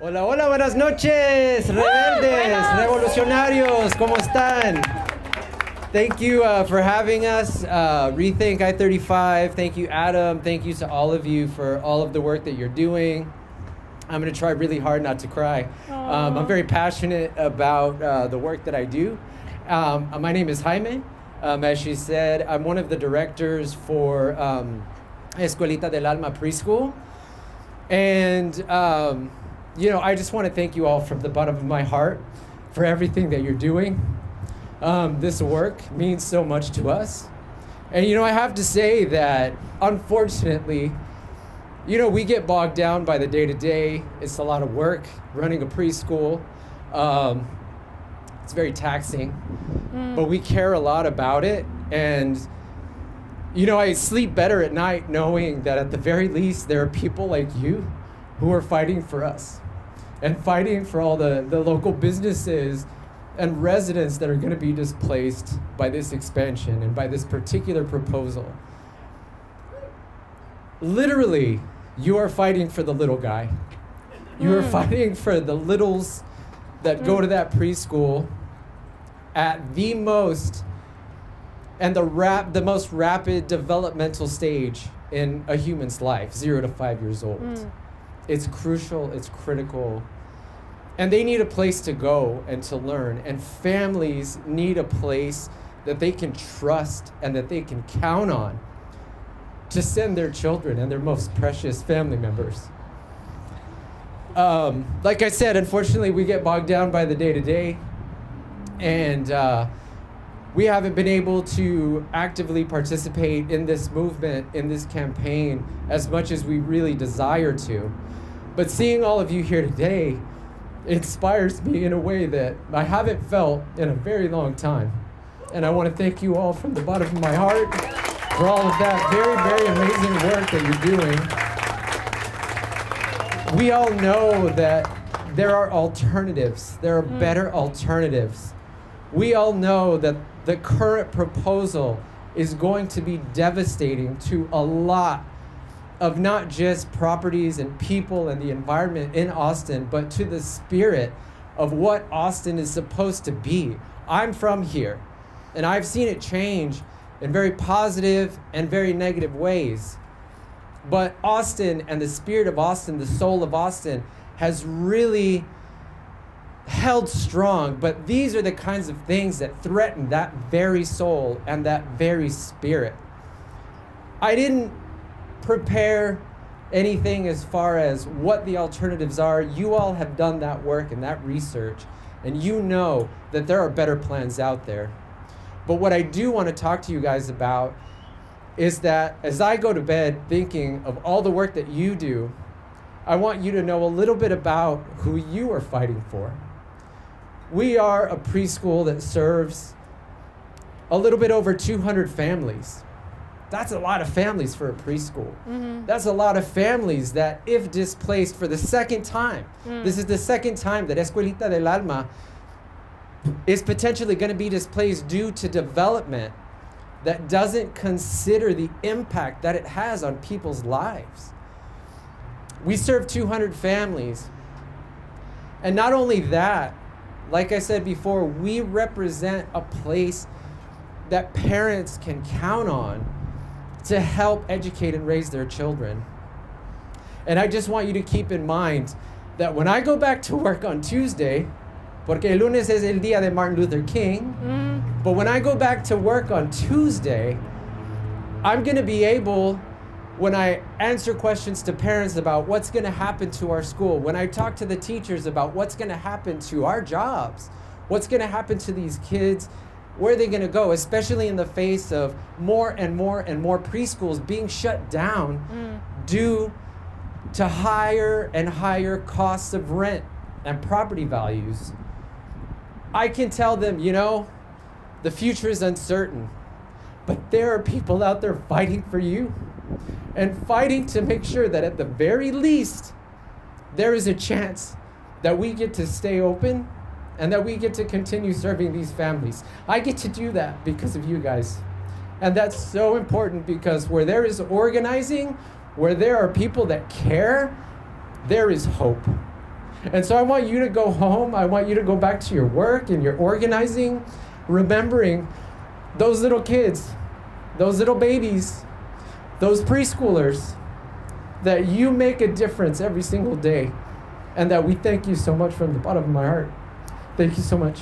Hola, hola, buenas noches, rebeldes, revolucionarios, ¿cómo están? Thank you for having us, Rethink35. Thank you, Adam. Thank you to all of you for all of the work that you're doing. I'm going to try really hard not to cry. I'm very passionate about the work that I do. My name is Jaime. As she said, I'm one of the directors for Escuelita del Alma preschool. And I just want to thank you all from the bottom of my heart for everything that you're doing. This work means so much to us. And, I have to say that, unfortunately, we get bogged down by the day-to-day. It's a lot of work running a preschool. It's very taxing, but we care a lot about it. And, I sleep better at night knowing that at the very least, there are people like you who are fighting for us and fighting for all the local businesses and residents that are going to be displaced by this expansion and by this particular proposal. Literally, you are fighting for the little guy. You are fighting for the littles that go to that preschool at the most and the most rapid developmental stage in a human's life, 0 to 5 years old. It's crucial, it's critical. And they need a place to go and to learn. And families need a place that they can trust and that they can count on to send their children and their most precious family members. Like I said, unfortunately, we get bogged down by the day-to-day. And we haven't been able to actively participate in this movement, in this campaign, as much as we really desire to. But seeing all of you here today inspires me in a way that I haven't felt in a very long time. And I want to thank you all from the bottom of my heart for all of that very, very amazing work that you're doing. We all know that there are alternatives. There are better alternatives. We all know that the current proposal is going to be devastating to a lot of not just properties and people and the environment in Austin, but to the spirit of what Austin is supposed to be. I'm from here, and I've seen it change in very positive and very negative ways. But Austin and the spirit of Austin, the soul of Austin, has really held strong. But these are the kinds of things that threaten that very soul and that very spirit. I didn't prepare anything as far as what the alternatives are. You all have done that work and that research, and you know that there are better plans out there. But what I do want to talk to you guys about is that as I go to bed thinking of all the work that you do, I want you to know a little bit about who you are fighting for. We are a preschool that serves a little bit over 200 families. That's a lot of families for a preschool. That's a lot of families that, if displaced for the second time, this is the second time that Escuelita del Alma is potentially going to be displaced due to development that doesn't consider the impact that it has on people's lives. We serve 200 families. And not only that, like I said before, we represent a place that parents can count on to help educate and raise their children. And I just want you to keep in mind that when I go back to work on Tuesday, porque el lunes es el día de Martin Luther King, but when I go back to work on Tuesday, I'm going to be able, when I answer questions to parents about what's going to happen to our school, when I talk to the teachers about what's going to happen to our jobs, what's going to happen to these kids, where are they going to go, especially in the face of more and more and more preschools being shut down due to higher and higher costs of rent and property values. I can tell them, the future is uncertain, but there are people out there fighting for you and fighting to make sure that at the very least, there is a chance that we get to stay open and that we get to continue serving these families. I get to do that because of you guys. And that's so important, because where there is organizing, where there are people that care, there is hope. And so I want you to go home. I want you to go back to your work and your organizing, remembering those little kids, those little babies, those preschoolers, that you make a difference every single day. And that we thank you so much from the bottom of my heart. Thank you so much.